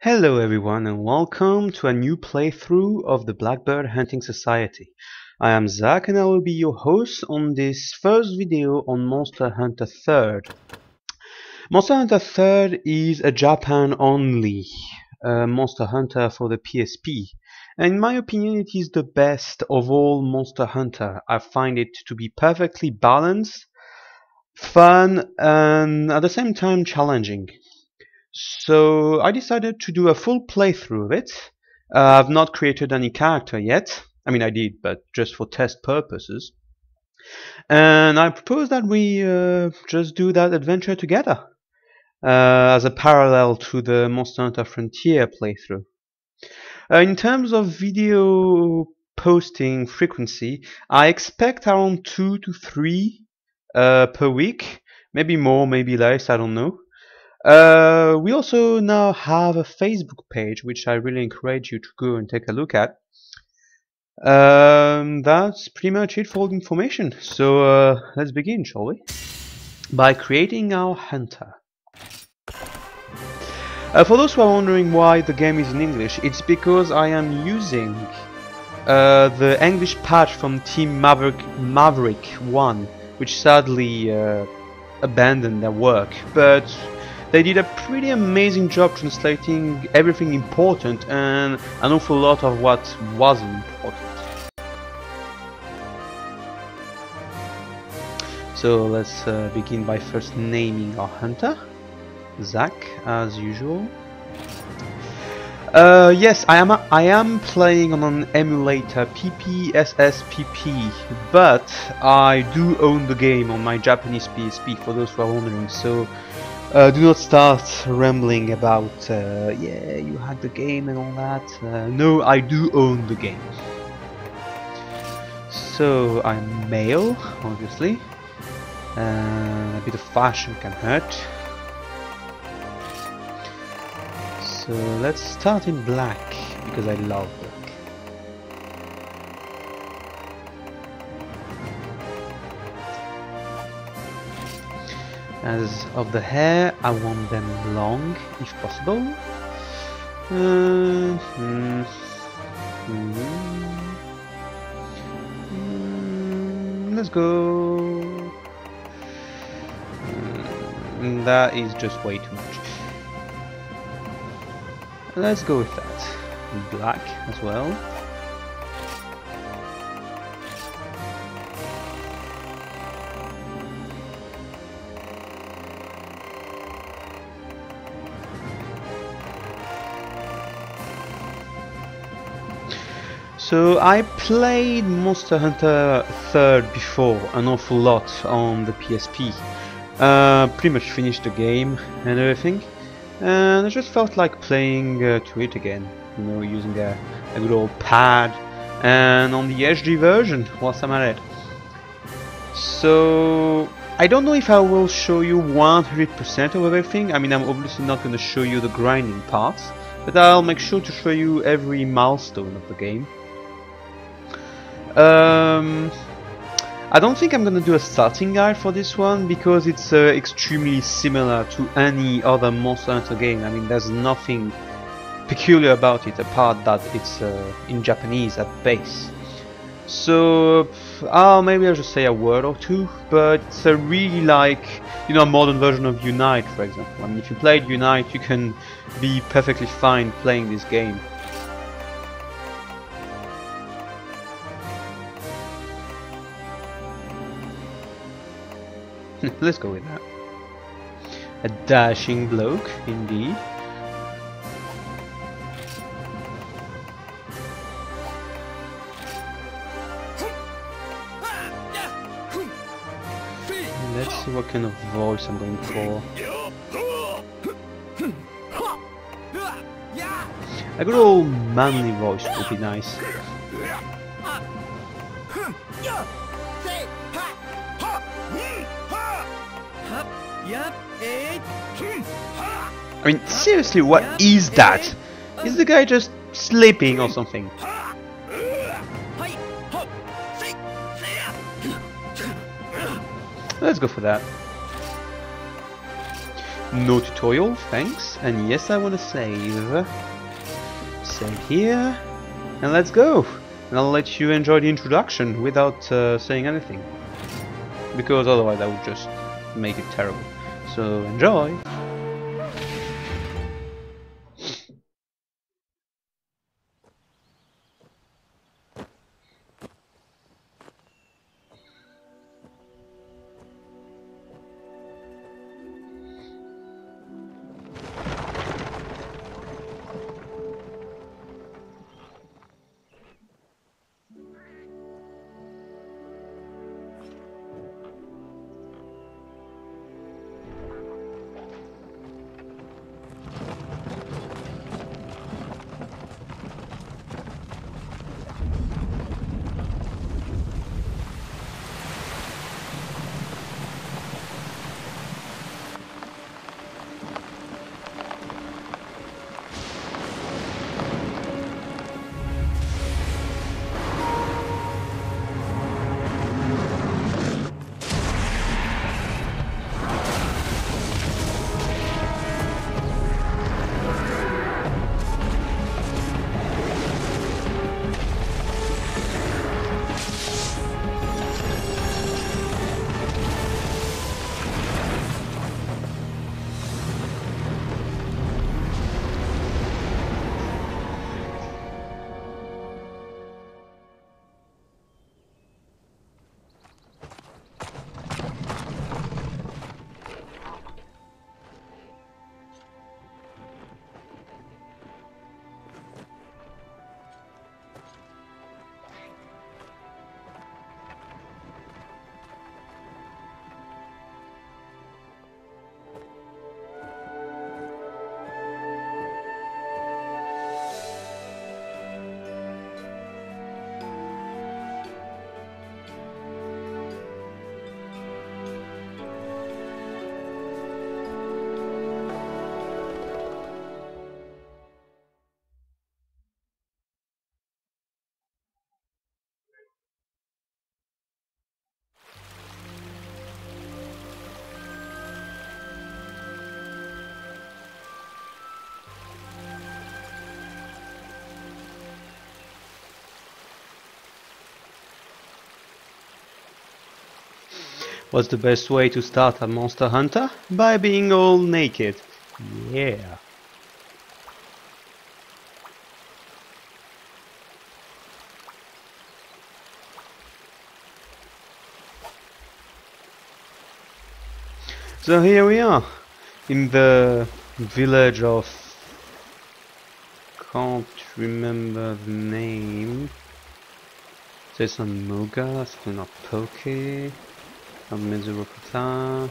Hello everyone and welcome to a new playthrough of the Blackbird Hunting Society. I am Zach and I will be your host on this first video on Monster Hunter 3rd. Monster Hunter 3rd is a Japan only Monster Hunter for the PSP. And in my opinion it is the best of all Monster Hunter. I find it to be perfectly balanced, fun and at the same time challenging. So I decided to do a full playthrough of it. I've not created any character yet. I mean I did, but just for test purposes. And I propose that we just do that adventure together as a parallel to the Monster Hunter Frontier playthrough. In terms of video posting frequency, I expect around 2 to 3 per week. Maybe more, maybe less, I don't know. We also now have a Facebook page, which I really encourage you to go and take a look at. That's pretty much it for all the information. So let's begin, shall we? By creating our hunter. For those who are wondering why the game is in English, it's because I am using the English patch from Team Maverick 1, which sadly abandoned their work, but they did a pretty amazing job translating everything important and an awful lot of what wasn't important. So let's begin by first naming our hunter, Zach, as usual. Yes, I am playing on an emulator PPSSPP, but I do own the game on my Japanese PSP, for those who are wondering. So do not start rambling about yeah, you hacked the game and all that. No, I do own the game. So I'm male, obviously. A bit of fashion can hurt. So let's start in black, because I love black. As of the hair, I want them long, if possible. Let's go. That is just way too much. Let's go with that. Black as well. So I played Monster Hunter 3rd before an awful lot on the PSP. Pretty much finished the game and everything, and I just felt like playing to it again, you know, using a good old pad and on the HD version whilst I'm at it. So I don't know if I will show you 100% of everything. I mean, I'm obviously not going to show you the grinding parts, but I'll make sure to show you every milestone of the game. I don't think I'm gonna do a starting guide for this one, because it's extremely similar to any other Monster Hunter game. I mean, there's nothing peculiar about it apart that it's in Japanese at base. So maybe I'll just say a word or two, but it's really like, you know, a modern version of Unite, for example. I mean, if you played Unite, you can be perfectly fine playing this game. Let's go with that. A dashing bloke, indeed. Let's see what kind of voice I'm going for. A good old manly voice would be nice. I mean, seriously, what is that? Is the guy just sleeping or something? Let's go for that. No tutorial, thanks. And yes, I want to save. Save here. And let's go. And I'll let you enjoy the introduction without saying anything. Because otherwise I would just make it terrible. So enjoy. What's the best way to start a monster hunter? By being all naked. Yeah. So here we are, in the village of... can't remember the name. So it's not Moga, it's not Poke, not Mesoropata,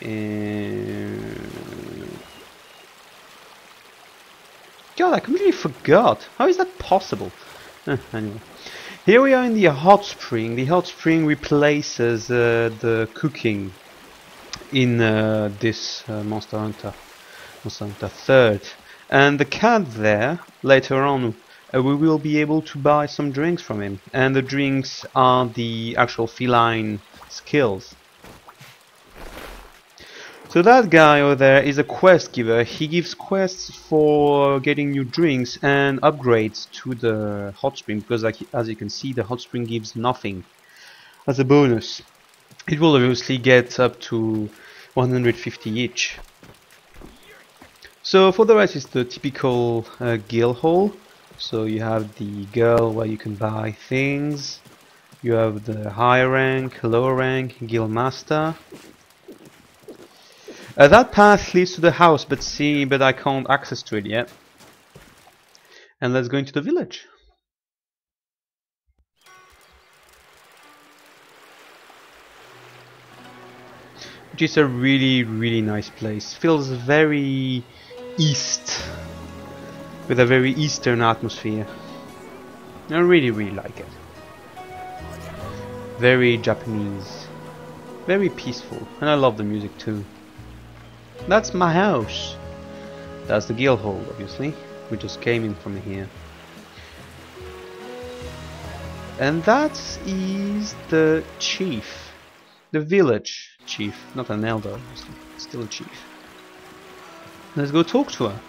and... God, I completely forgot! How is that possible? Anyway. Here we are in the hot spring. The hot spring replaces the cooking in this Monster Hunter 3rd. And the cat there, later on, we will be able to buy some drinks from him. And the drinks are the actual feline skills. So that guy over there is a quest giver. He gives quests for getting new drinks and upgrades to the hot spring, because like, as you can see, the hot spring gives nothing as a bonus. It will obviously get up to 150 each. So for the rest, it's the typical guild hall. So you have the girl where you can buy things. You have the high rank, lower rank, guild master. That path leads to the house, but I can't access to it yet. And let's go into the village. Which is a really nice place. Feels very east, with a very eastern atmosphere. I really like it. Very Japanese, very peaceful, and I love the music too. That's my house. That's the guild hall, obviously. We just came in from here. And that is the chief. The village chief. Not an elder, obviously. Still a chief. Let's go talk to her.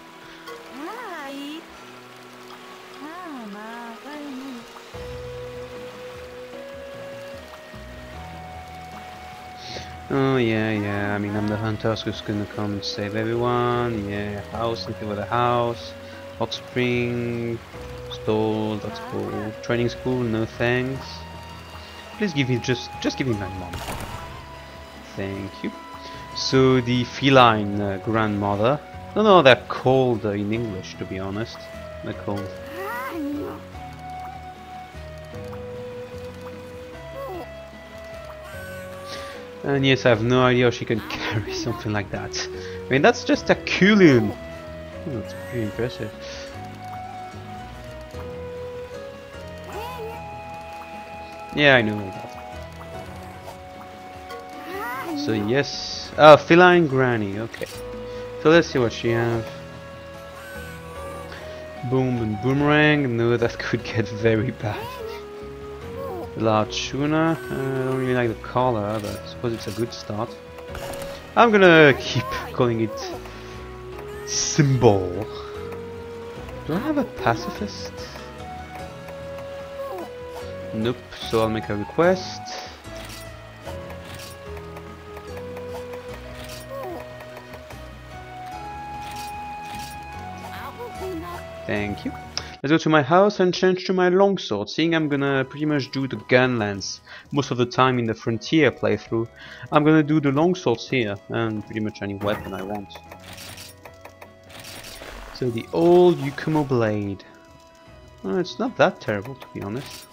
Oh yeah, I mean I'm the hunter who's gonna come and save everyone. Yeah, house, something with a house. Hot spring, stall, that's cool. Training school, no thanks. Please give me just give me my mom. Thank you. So the feline grandmother. No, they're called in English, to be honest. They're called. And yes, I have no idea how she can carry something like that. I mean, that's just a Herculean. Oh, that's pretty impressive. Yeah, I know that. So yes, feline granny. Okay. So let's see what she has. Boom and boomerang. No, that could get very bad. Large tuna. I don't really like the color, but I suppose it's a good start. I'm gonna keep calling it symbol. Do I have a pacifist? Nope, so I'll make a request. Thank you. Let's go to my house and change to my longsword, seeing I'm gonna pretty much do the gun lance most of the time in the frontier playthrough. I'm gonna do the longswords here, and pretty much any weapon I want. So the old Yukumo blade. Well, it's not that terrible, to be honest.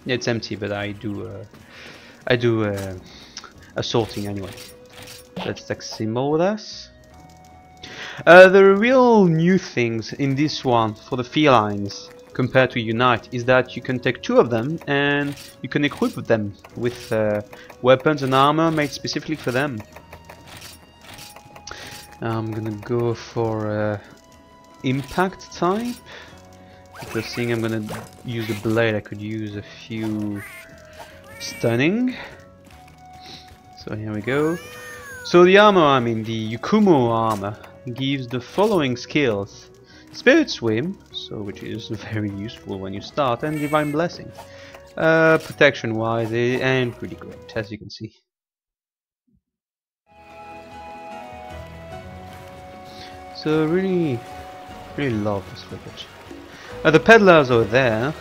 Yeah, it's empty, but I do assaulting anyway. Let's take symbol with us. The real new things in this one for the felines compared to Unite is that you can take two of them and you can equip them with weapons and armor made specifically for them. I'm gonna go for impact type, because seeing I'm gonna use the blade, I could use a few stunning. So here we go. So the armor, I mean the Yukumo armor, gives the following skills: Spirit Swim, so which is very useful when you start, and Divine Blessing. Protection wise, and pretty great, as you can see. So really love this footage. The peddlers are there.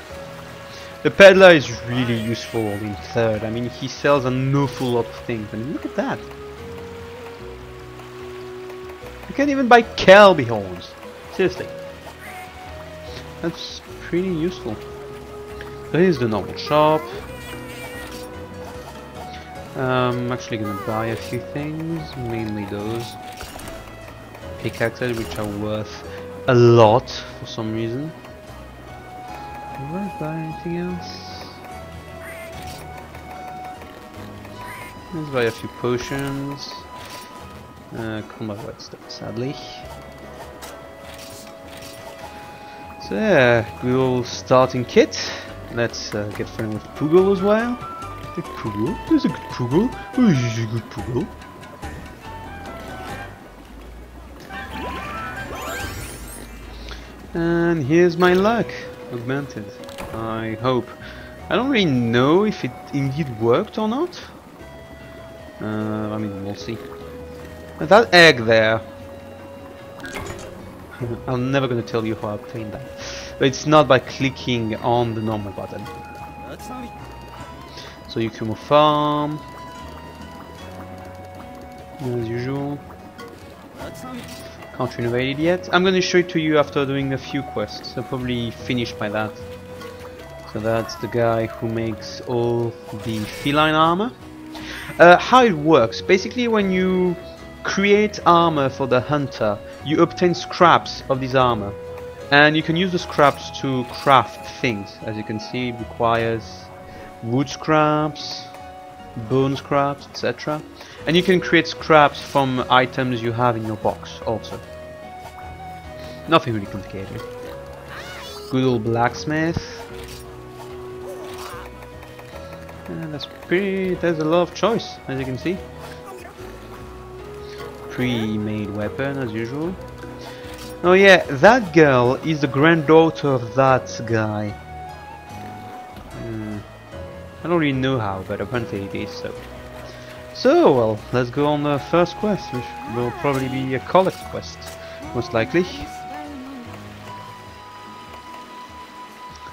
The peddler is really useful in third. I mean, he sells an awful lot of things. I mean, look at that. You can't even buy Kelby horns. Seriously. That's pretty useful. So here's the normal shop. I'm actually gonna buy a few things, mainly those pickaxes, which are worth a lot for some reason. Will I buy anything else? Let's buy a few potions. Combat redstone, sadly. So yeah, good old starting kit. Let's get friendly with Poogle as well. The Poogle? There's a good Poogle. Oh, this is a good Poogle. And here's my luck, augmented. I hope. I don't really know if it indeed worked or not. I mean, we'll see. That egg there. I'm never gonna tell you how I obtained that. But it's not by clicking on the normal button. So you can move farm. As usual. Can't renovate it yet. I'm gonna show it to you after doing a few quests. I'll probably finish by that. So that's the guy who makes all the feline armor. How it works, basically when you create armor for the hunter, you obtain scraps of this armor. And you can use the scraps to craft things. As you can see, it requires wood scraps, bone scraps, etc. And you can create scraps from items you have in your box also. Nothing really complicated. Good old blacksmith. And that's pretty, there's a lot of choice, as you can see. pre-made weapon as usual. Oh yeah, that girl is the granddaughter of that guy. I don't really know how, but apparently it is so. So, well, let's go on the first quest, which will probably be a collect quest, most likely.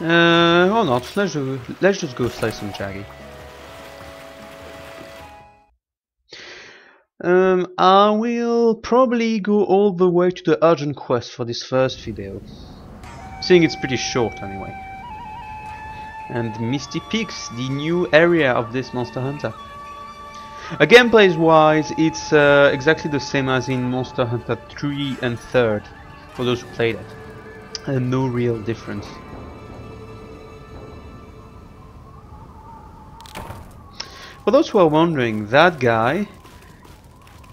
Or not, let's just go slay some Jaggy. I will probably go all the way to the urgent quest for this first video, seeing it's pretty short anyway. And Misty Peaks, the new area of this Monster Hunter. Gameplays wise, it's exactly the same as in Monster Hunter 3 and 3rd, for those who played it. And no real difference. For those who are wondering, that guy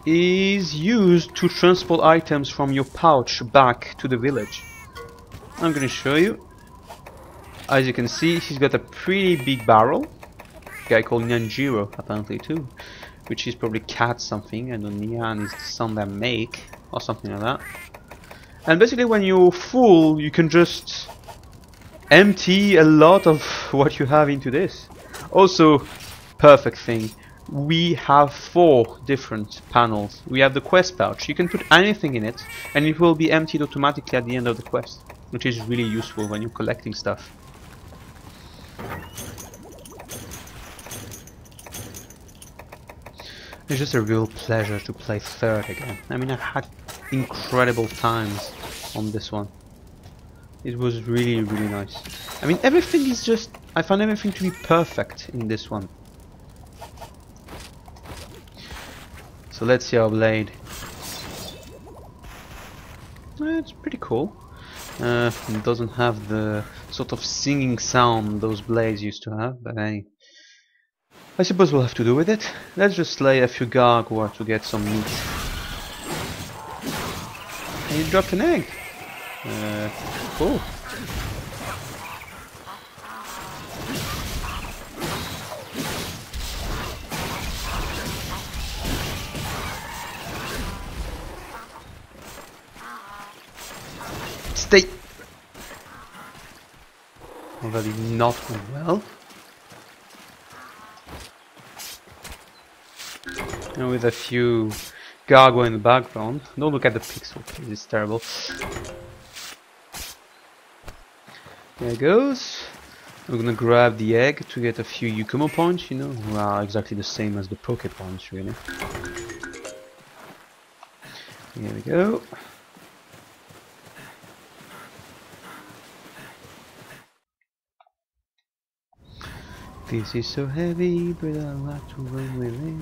is used to transport items from your pouch back to the village. I'm gonna show you. As you can see, he's got a pretty big barrel. A guy called Nyanjiro apparently too, which is probably cat something, and Nyan is the sound they make, or something like that. And basically when you're full, you can just empty a lot of what you have into this. Also, perfect thing, we have 4 different panels. We have the quest pouch, you can put anything in it, and it will be emptied automatically at the end of the quest, which is really useful when you're collecting stuff. It's just a real pleasure to play 3rd again. I mean, I've had incredible times on this one. It was really, really nice. I mean, everything is just... I found everything to be perfect in this one. So let's see our blade. It's pretty cool. It doesn't have the sort of singing sound those blades used to have, but hey, I suppose we'll have to do with it. Let's just slay a few gargoyle to get some meat. And you dropped an egg. Cool. Stay. Already not well. And with a few gargoyle in the background. Don't look at the pixel, please, it's terrible. There it goes. I'm gonna grab the egg to get a few Yukumo points, you know, who are exactly the same as the Poke points, really. Here we go. This is so heavy, but I like to run with it.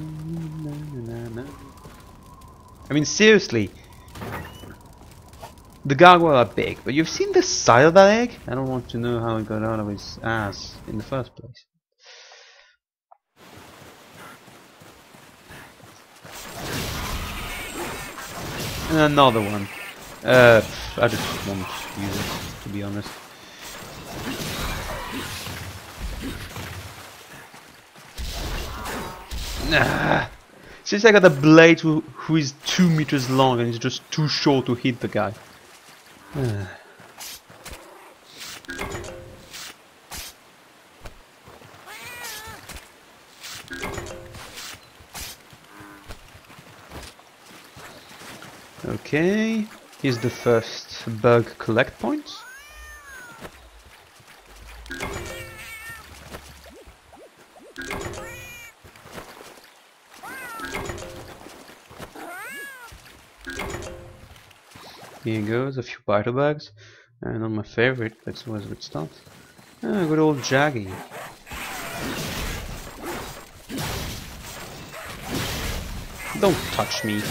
Na, na, na. I mean, seriously, the gargoyle are big, but you've seen the size of that egg? I don't want to know how it got out of his ass in the first place. And another one. I just won't use it, to be honest. Nah. Since I got a blade who is 2 meters long and is just too short to hit the guy. Okay, here's the first bug collect point. Here goes a few biter bags, and not my favorite, but it was a good start. Good old Jaggy. Don't touch me.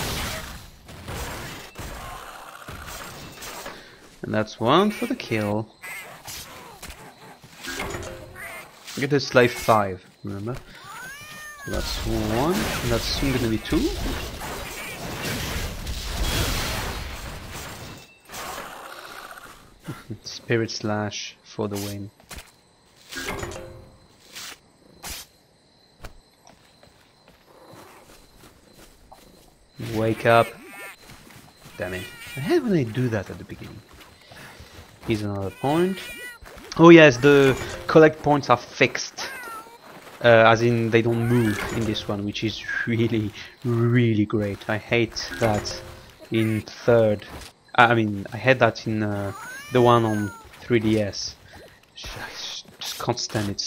And that's one for the kill. Get this life 5, remember? So that's 1, and that's soon gonna be 2. Spirit Slash for the win. Wake up. damn it. I hate when they do that at the beginning. Here's another point. Oh yes, the collect points are fixed. As in they don't move in this one, which is really, really great. I hate that in third. I mean, I hate that in the one on 3DS. Just can't stand it.